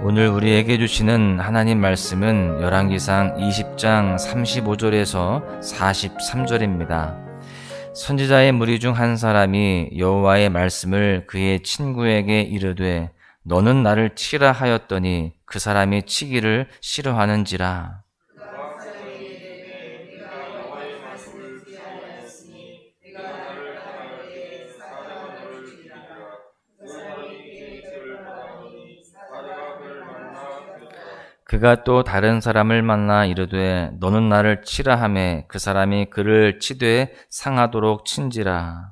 오늘 우리에게 주시는 하나님 말씀은 열왕기상 20장 35절에서 43절입니다. 선지자의 무리 중 한 사람이 여호와의 말씀을 그의 친구에게 이르되 너는 나를 치라 하였더니 그 사람이 치기를 싫어하는지라. 그가 또 다른 사람을 만나 이르되 너는 나를 치라 하매 그 사람이 그를 치되 상하도록 친지라.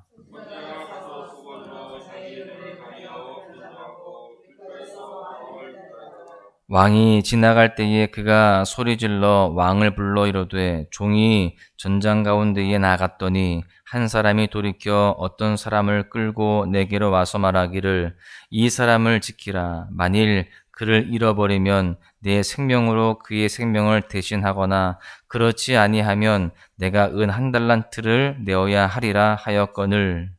왕이 지나갈 때에 그가 소리질러 왕을 불러 이르되 종이 전장 가운데에 나갔더니 한 사람이 돌이켜 어떤 사람을 끌고 내게로 와서 말하기를 이 사람을 지키라. 만일 그를 잃어버리면 내 생명으로 그의 생명을 대신하거나 그렇지 아니하면 내가 은 1달란트를 내어야 하리라 하였거늘.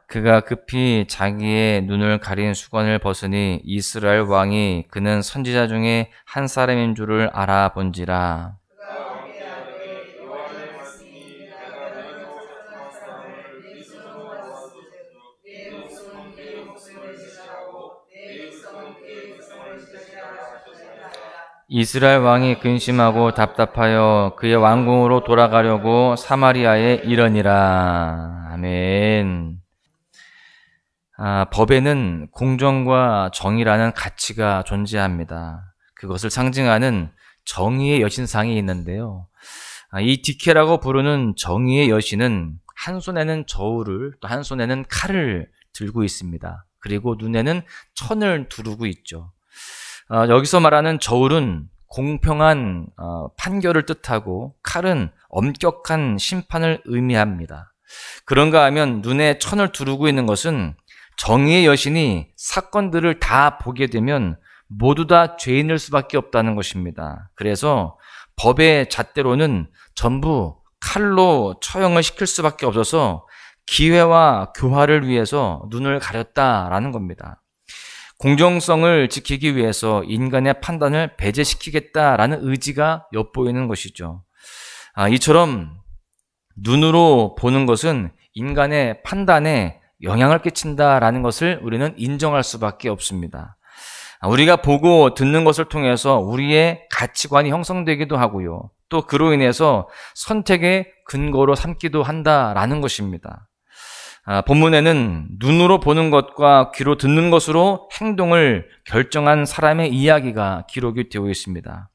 그가 급히 자기의 눈을 가린 수건을 벗으니 이스라엘 왕이 그는 선지자 중에 한 사람인 줄을 알아본지라. 이스라엘 왕이 근심하고 답답하여 그의 왕궁으로 돌아가려고 사마리아에 이르니라. 아멘. 법에는 공정과 정의라는 가치가 존재합니다. 그것을 상징하는 정의의 여신상이 있는데요. 이 디케라고 부르는 정의의 여신은 한 손에는 저울을 또 한 손에는 칼을 들고 있습니다. 그리고 눈에는 천을 두르고 있죠. 여기서 말하는 저울은 공평한 판결을 뜻하고 칼은 엄격한 심판을 의미합니다. 그런가 하면 눈에 천을 두르고 있는 것은 정의의 여신이 사건들을 다 보게 되면 모두 다 죄인일 수밖에 없다는 것입니다. 그래서 법의 잣대로는 전부 칼로 처형을 시킬 수밖에 없어서 기회와 교화를 위해서 눈을 가렸다라는 겁니다. 공정성을 지키기 위해서 인간의 판단을 배제시키겠다라는 의지가 엿보이는 것이죠. 이처럼 눈으로 보는 것은 인간의 판단에 영향을 끼친다라는 것을 우리는 인정할 수밖에 없습니다. 우리가 보고 듣는 것을 통해서 우리의 가치관이 형성되기도 하고요. 또 그로 인해서 선택의 근거로 삼기도 한다라는 것입니다. 본문에는 눈으로 보는 것과 귀로 듣는 것으로 행동을 결정한 사람의 이야기가 기록이 되어 있습니다.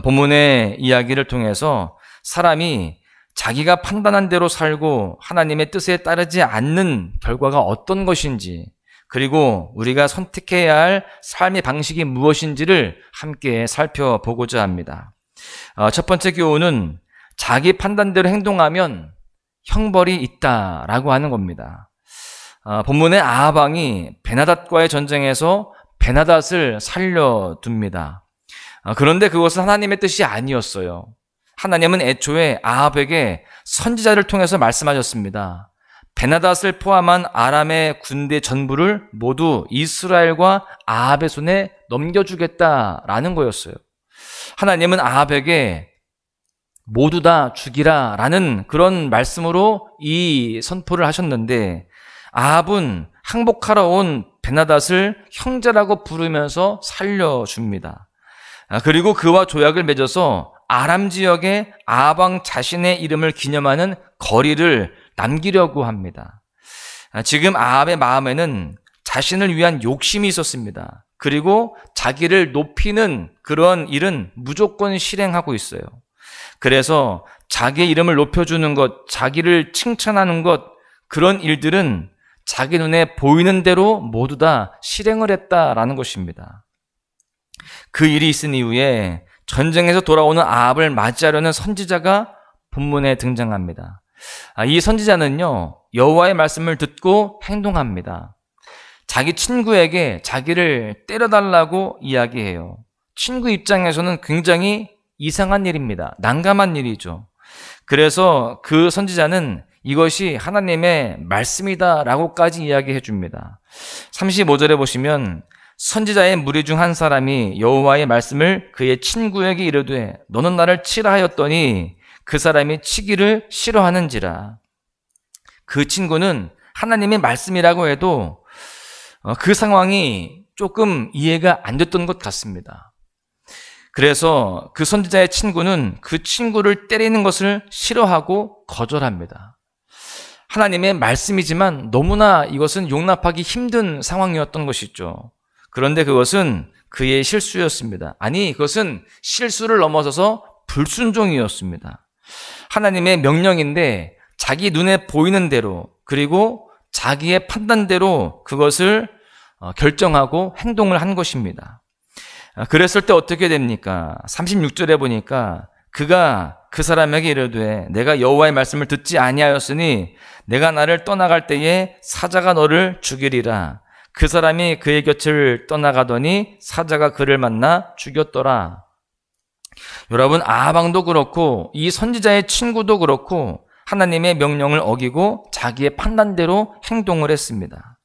본문의 이야기를 통해서 사람이 자기가 판단한 대로 살고 하나님의 뜻에 따르지 않는 결과가 어떤 것인지, 그리고 우리가 선택해야 할 삶의 방식이 무엇인지를 함께 살펴보고자 합니다. 첫 번째 교훈은 자기 판단대로 행동하면 형벌이 있다라고 하는 겁니다. 본문의 아합 왕이 베나닷과의 전쟁에서 베나닷을 살려둡니다. 그런데 그것은 하나님의 뜻이 아니었어요. 하나님은 애초에 아합에게 선지자를 통해서 말씀하셨습니다. 베나닷을 포함한 아람의 군대 전부를 모두 이스라엘과 아합의 손에 넘겨주겠다라는 거였어요. 하나님은 아합에게 모두 다 죽이라라는 그런 말씀으로 이 선포를 하셨는데 아합은 항복하러 온 베나닷을 형제라고 부르면서 살려줍니다. 그리고 그와 조약을 맺어서 아람 지역에 아합 왕 자신의 이름을 기념하는 거리를 남기려고 합니다. 지금 아합의 마음에는 자신을 위한 욕심이 있었습니다. 그리고 자기를 높이는 그런 일은 무조건 실행하고 있어요. 그래서 자기의 이름을 높여주는 것, 자기를 칭찬하는 것, 그런 일들은 자기 눈에 보이는 대로 모두 다 실행을 했다라는 것입니다. 그 일이 있은 이후에 전쟁에서 돌아오는 아합을 맞이하려는 선지자가 본문에 등장합니다. 이 선지자는요, 여호와의 말씀을 듣고 행동합니다. 자기 친구에게 자기를 때려달라고 이야기해요. 친구 입장에서는 굉장히 이상한 일입니다. 난감한 일이죠. 그래서 그 선지자는 이것이 하나님의 말씀이다라고까지 이야기해 줍니다. 35절에 보시면 선지자의 무리 중 한 사람이 여호와의 말씀을 그의 친구에게 이르되 너는 나를 치라 하였더니 그 사람이 치기를 싫어하는지라. 그 친구는 하나님의 말씀이라고 해도 그 상황이 조금 이해가 안 됐던 것 같습니다. 그래서 그 선지자의 친구는 그 친구를 때리는 것을 싫어하고 거절합니다. 하나님의 말씀이지만 너무나 이것은 용납하기 힘든 상황이었던 것이죠. 그런데 그것은 그의 실수였습니다. 아니, 그것은 실수를 넘어서서 불순종이었습니다. 하나님의 명령인데 자기 눈에 보이는 대로 그리고 자기의 판단대로 그것을 결정하고 행동을 한 것입니다. 그랬을 때 어떻게 됩니까? 36절에 보니까 그가 그 사람에게 이르되 내가 여호와의 말씀을 듣지 아니하였으니 내가 나를 떠나갈 때에 사자가 너를 죽이리라. 그 사람이 그의 곁을 떠나가더니 사자가 그를 만나 죽였더라. 여러분, 아방도 그렇고 이 선지자의 친구도 그렇고 하나님의 명령을 어기고 자기의 판단대로 행동을 했습니다.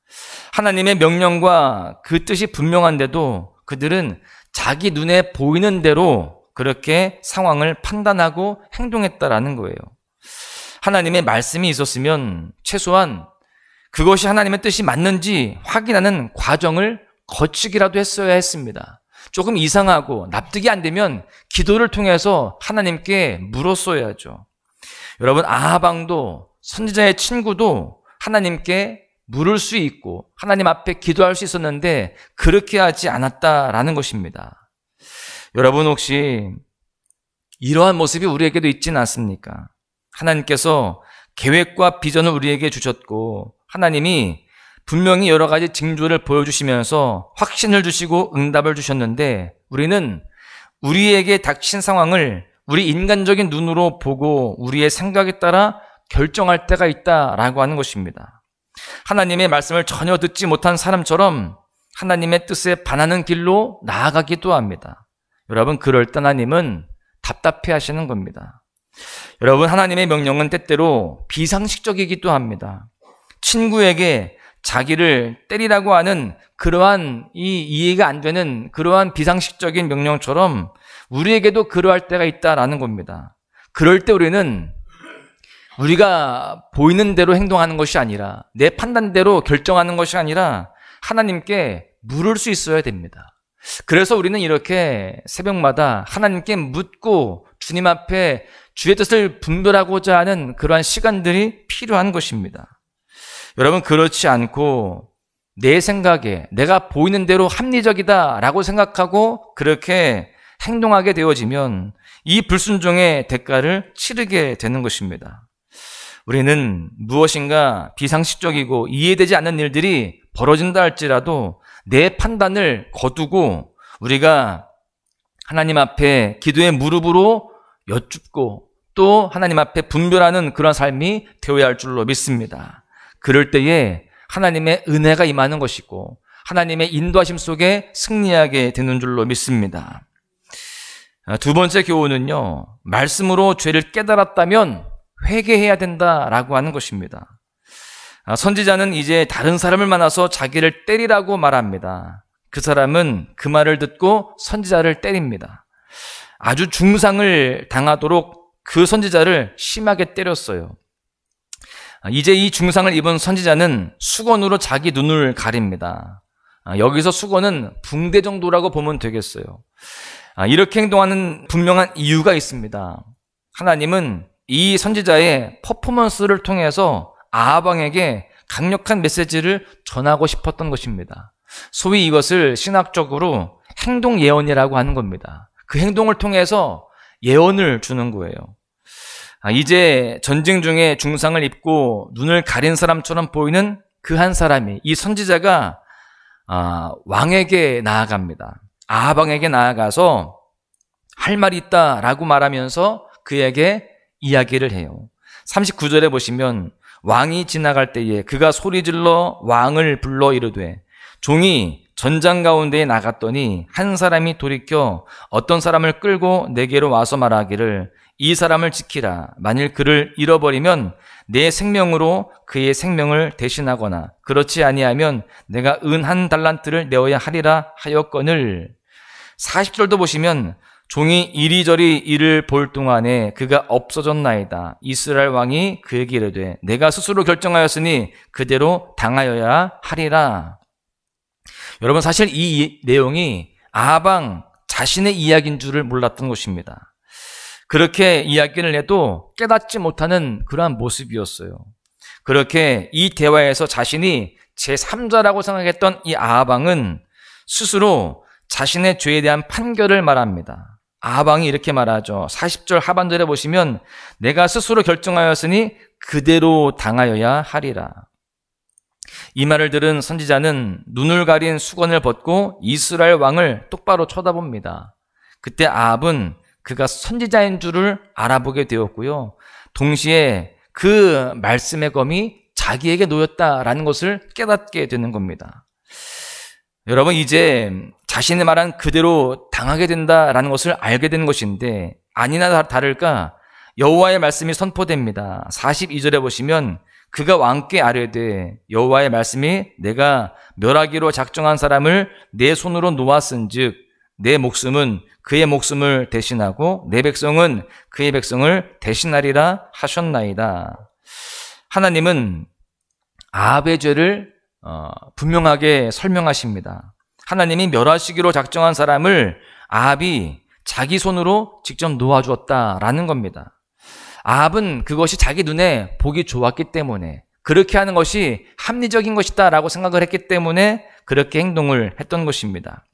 하나님의 명령과 그 뜻이 분명한데도 그들은 자기 눈에 보이는 대로 그렇게 상황을 판단하고 행동했다라는 거예요. 하나님의 말씀이 있었으면 최소한 그것이 하나님의 뜻이 맞는지 확인하는 과정을 거치기라도 했어야 했습니다. 조금 이상하고 납득이 안 되면 기도를 통해서 하나님께 물었어야죠. 여러분, 아하방도 선지자의 친구도 하나님께 물을 수 있고 하나님 앞에 기도할 수 있었는데 그렇게 하지 않았다라는 것입니다. 여러분, 혹시 이러한 모습이 우리에게도 있지는 않습니까? 하나님께서 계획과 비전을 우리에게 주셨고 하나님이 분명히 여러 가지 징조를 보여주시면서 확신을 주시고 응답을 주셨는데 우리는 우리에게 닥친 상황을 우리 인간적인 눈으로 보고 우리의 생각에 따라 결정할 때가 있다라고 하는 것입니다. 하나님의 말씀을 전혀 듣지 못한 사람처럼 하나님의 뜻에 반하는 길로 나아가기도 합니다. 여러분, 그럴 때 하나님은 답답해 하시는 겁니다. 여러분, 하나님의 명령은 때때로 비상식적이기도 합니다. 친구에게 자기를 때리라고 하는 그러한 이해가 안 되는 그러한 비상식적인 명령처럼 우리에게도 그러할 때가 있다라는 겁니다. 그럴 때 우리는 우리가 보이는 대로 행동하는 것이 아니라 내 판단대로 결정하는 것이 아니라 하나님께 물을 수 있어야 됩니다. 그래서 우리는 이렇게 새벽마다 하나님께 묻고 주님 앞에 주의 뜻을 분별하고자 하는 그러한 시간들이 필요한 것입니다. 여러분, 그렇지 않고 내 생각에 내가 보이는 대로 합리적이다라고 생각하고 그렇게 행동하게 되어지면 이 불순종의 대가를 치르게 되는 것입니다. 우리는 무엇인가 비상식적이고 이해되지 않는 일들이 벌어진다 할지라도 내 판단을 거두고 우리가 하나님 앞에 기도의 무릎으로 여쭙고 또 하나님 앞에 분별하는 그런 삶이 되어야 할 줄로 믿습니다. 그럴 때에 하나님의 은혜가 임하는 것이고 하나님의 인도하심 속에 승리하게 되는 줄로 믿습니다. 두 번째 교훈은요, 말씀으로 죄를 깨달았다면 회개해야 된다라고 하는 것입니다. 선지자는 이제 다른 사람을 만나서 자기를 때리라고 말합니다. 그 사람은 그 말을 듣고 선지자를 때립니다. 아주 중상을 당하도록 그 선지자를 심하게 때렸어요. 이제 이 중상을 입은 선지자는 수건으로 자기 눈을 가립니다. 여기서 수건은 붕대 정도라고 보면 되겠어요. 이렇게 행동하는 분명한 이유가 있습니다. 하나님은 이 선지자의 퍼포먼스를 통해서 아하방에게 강력한 메시지를 전하고 싶었던 것입니다. 소위 이것을 신학적으로 행동 예언이라고 하는 겁니다. 그 행동을 통해서 예언을 주는 거예요. 이제 전쟁 중에 중상을 입고 눈을 가린 사람처럼 보이는 그 한 사람이, 이 선지자가 왕에게 나아갑니다. 아하방에게 나아가서 할 말이 있다라고 말하면서 그에게 이야기를 해요. 39절에 보시면 왕이 지나갈 때에 그가 소리질러 왕을 불러 이르되 종이 전장 가운데에 나갔더니 한 사람이 돌이켜 어떤 사람을 끌고 내게로 와서 말하기를 이 사람을 지키라. 만일 그를 잃어버리면 내 생명으로 그의 생명을 대신하거나 그렇지 아니하면 내가 은 한 달란트를 내어야 하리라 하였거늘. 40절도 보시면 종이 이리저리 이를 볼 동안에 그가 없어졌나이다. 이스라엘 왕이 그에게 이르되 내가 스스로 결정하였으니 그대로 당하여야 하리라. 여러분, 사실 이 내용이 아방 자신의 이야기인 줄을 몰랐던 것입니다. 그렇게 이야기를 해도 깨닫지 못하는 그러한 모습이었어요. 그렇게 이 대화에서 자신이 제3자라고 생각했던 이 아방은 스스로 자신의 죄에 대한 판결을 말합니다. 아방이 이렇게 말하죠. 40절 하반절에 보시면 내가 스스로 결정하였으니 그대로 당하여야 하리라. 이 말을 들은 선지자는 눈을 가린 수건을 벗고 이스라엘 왕을 똑바로 쳐다봅니다. 그때 아합은 그가 선지자인 줄을 알아보게 되었고요. 동시에 그 말씀의 검이 자기에게 놓였다라는 것을 깨닫게 되는 겁니다. 여러분, 이제 자신이 말한 그대로 당하게 된다라는 것을 알게 된 것인데 아니나 다를까 여호와의 말씀이 선포됩니다. 42절에 보시면 그가 왕께 아뢰되 여호와의 말씀이 내가 멸하기로 작정한 사람을 내 손으로 놓았은즉 내 목숨은 그의 목숨을 대신하고 내 백성은 그의 백성을 대신하리라 하셨나이다. 하나님은 아합의 죄를 분명하게 설명하십니다. 하나님이 멸하시기로 작정한 사람을 아합이 자기 손으로 직접 놓아주었다라는 겁니다. 아합은 그것이 자기 눈에 보기 좋았기 때문에 그렇게 하는 것이 합리적인 것이다 라고 생각을 했기 때문에 그렇게 행동을 했던 것입니다.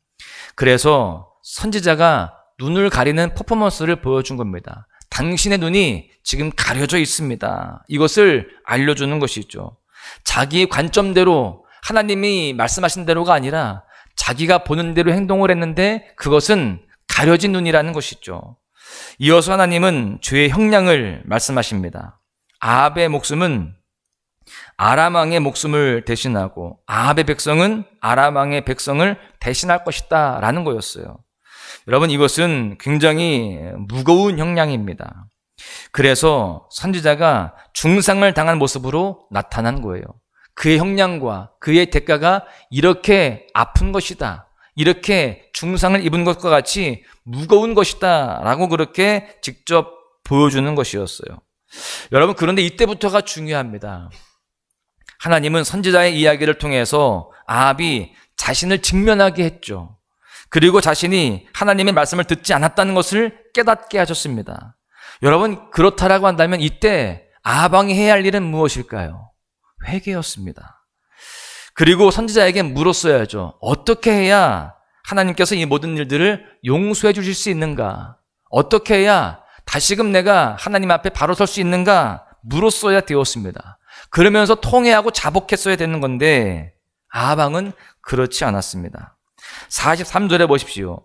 그래서 선지자가 눈을 가리는 퍼포먼스를 보여준 겁니다. 당신의 눈이 지금 가려져 있습니다. 이것을 알려주는 것이죠. 자기의 관점대로 하나님이 말씀하신 대로가 아니라 자기가 보는 대로 행동을 했는데 그것은 가려진 눈이라는 것이죠. 이어서 하나님은 죄의 형량을 말씀하십니다. 아합의 목숨은 아람 왕의 목숨을 대신하고 아합의 백성은 아람 왕의 백성을 대신할 것이다 라는 거였어요. 여러분, 이것은 굉장히 무거운 형량입니다. 그래서 선지자가 중상을 당한 모습으로 나타난 거예요. 그의 형량과 그의 대가가 이렇게 아픈 것이다, 이렇게 중상을 입은 것과 같이 무거운 것이다 라고 그렇게 직접 보여주는 것이었어요. 여러분, 그런데 이때부터가 중요합니다. 하나님은 선지자의 이야기를 통해서 아합이 자신을 직면하게 했죠. 그리고 자신이 하나님의 말씀을 듣지 않았다는 것을 깨닫게 하셨습니다. 여러분, 그렇다라고 한다면 이때 아합 왕이 해야 할 일은 무엇일까요? 회개였습니다. 그리고 선지자에게 물었어야죠. 어떻게 해야 하나님께서 이 모든 일들을 용서해 주실 수 있는가? 어떻게 해야 다시금 내가 하나님 앞에 바로 설 수 있는가? 물었어야 되었습니다. 그러면서 통회하고 자복했어야 되는 건데 아합 왕은 그렇지 않았습니다. 43절에 보십시오.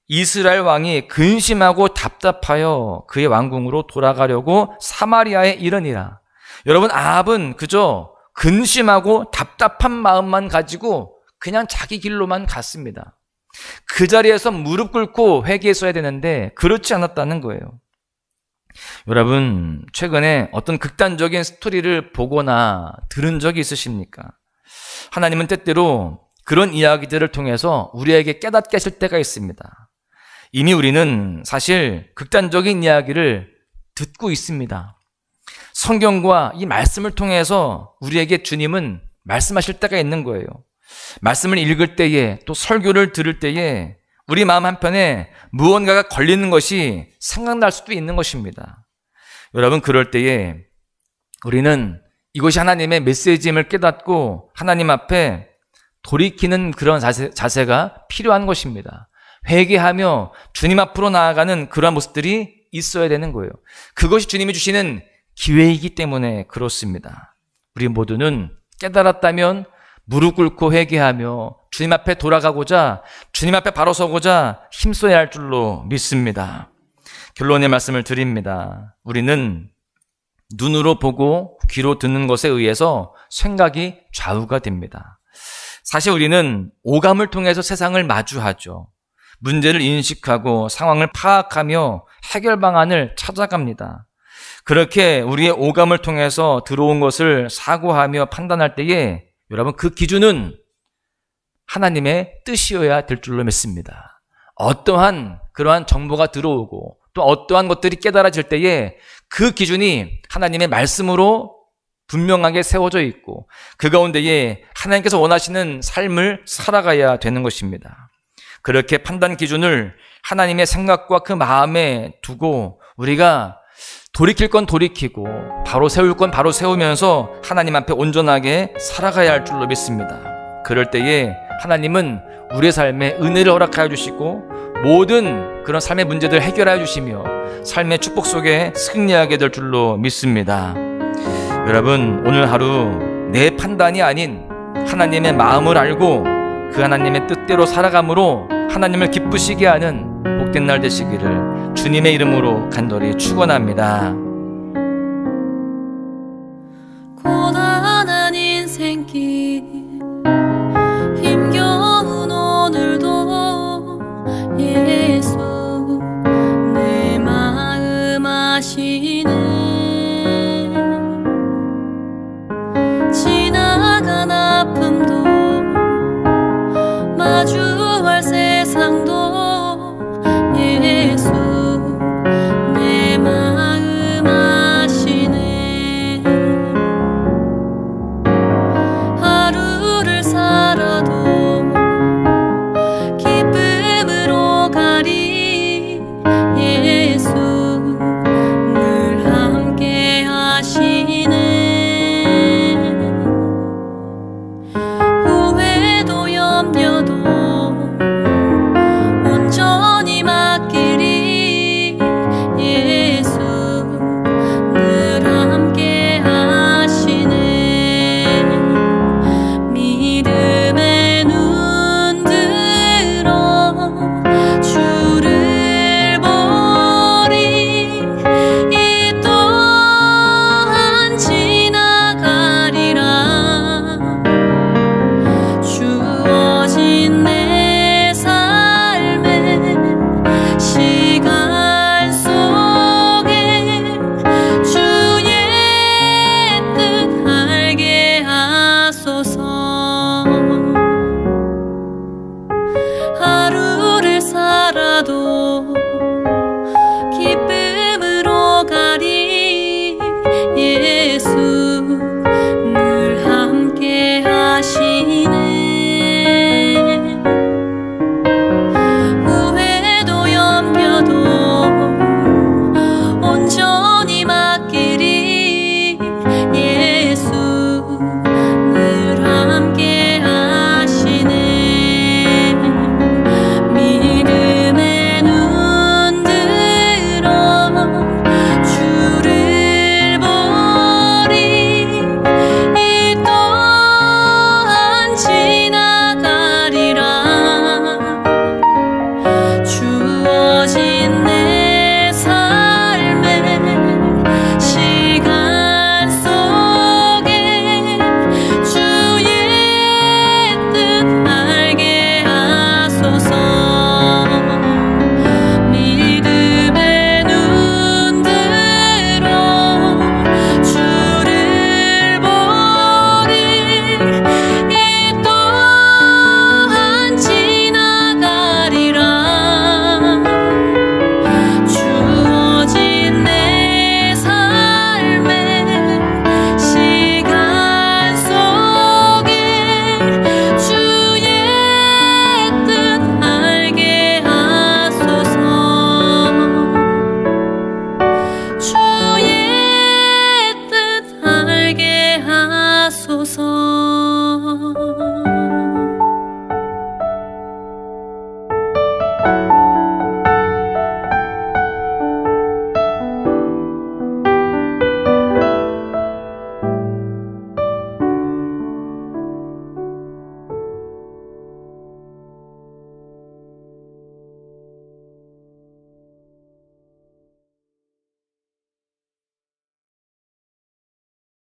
이스라엘 왕이 근심하고 답답하여 그의 왕궁으로 돌아가려고 사마리아에 이르니라. 여러분, 아합은 그저 근심하고 답답한 마음만 가지고 그냥 자기 길로만 갔습니다. 그 자리에서 무릎 꿇고 회개했어야 되는데 그렇지 않았다는 거예요. 여러분, 최근에 어떤 극단적인 스토리를 보거나 들은 적이 있으십니까? 하나님은 때때로 그런 이야기들을 통해서 우리에게 깨닫게 하실 때가 있습니다. 이미 우리는 사실 극단적인 이야기를 듣고 있습니다. 성경과 이 말씀을 통해서 우리에게 주님은 말씀하실 때가 있는 거예요. 말씀을 읽을 때에 또 설교를 들을 때에 우리 마음 한편에 무언가가 걸리는 것이 생각날 수도 있는 것입니다. 여러분, 그럴 때에 우리는 이것이 하나님의 메시지임을 깨닫고 하나님 앞에 돌이키는 그런 자세가 필요한 것입니다. 회개하며 주님 앞으로 나아가는 그러한 모습들이 있어야 되는 거예요. 그것이 주님이 주시는 기회이기 때문에 그렇습니다. 우리 모두는 깨달았다면 무릎 꿇고 회개하며 주님 앞에 돌아가고자, 주님 앞에 바로 서고자 힘써야 할 줄로 믿습니다. 결론의 말씀을 드립니다. 우리는 눈으로 보고 귀로 듣는 것에 의해서 생각이 좌우가 됩니다. 사실 우리는 오감을 통해서 세상을 마주하죠. 문제를 인식하고 상황을 파악하며 해결 방안을 찾아갑니다. 그렇게 우리의 오감을 통해서 들어온 것을 사고하며 판단할 때에 여러분 그 기준은 하나님의 뜻이어야 될 줄로 믿습니다. 어떠한 그러한 정보가 들어오고 또 어떠한 것들이 깨달아질 때에 그 기준이 하나님의 말씀으로 분명하게 세워져 있고 그 가운데에 하나님께서 원하시는 삶을 살아가야 되는 것입니다. 그렇게 판단 기준을 하나님의 생각과 그 마음에 두고 우리가 돌이킬 건 돌이키고 바로 세울 건 바로 세우면서 하나님 앞에 온전하게 살아가야 할 줄로 믿습니다. 그럴 때에 하나님은 우리의 삶에 은혜를 허락하여 주시고 모든 그런 삶의 문제들을 해결하여 주시며 삶의 축복 속에 승리하게 될 줄로 믿습니다. 여러분, 오늘 하루 내 판단이 아닌 하나님의 마음을 알고 그 하나님의 뜻대로 살아감으로 하나님을 기쁘시게 하는 복된 날 되시기를 주님의 이름으로 간절히 축원합니다. 고단한 인생길 힘겨운 오늘도 예수 내 마음 아시네. 지나간 아픔도 마주할 세상도 예수 내 마음 아시네. 하루를 살아도 기쁨으로 가리 예수 늘 함께 하시네. 후회도 염려도 온전히 맡기리 예수 늘 함께 하시네. 믿음의 눈 들어 주를 보리 이 또한 지나가리라. 주어진 내 삶의 시간 속에 주의 뜻 알게 하소서. 하루를 살아도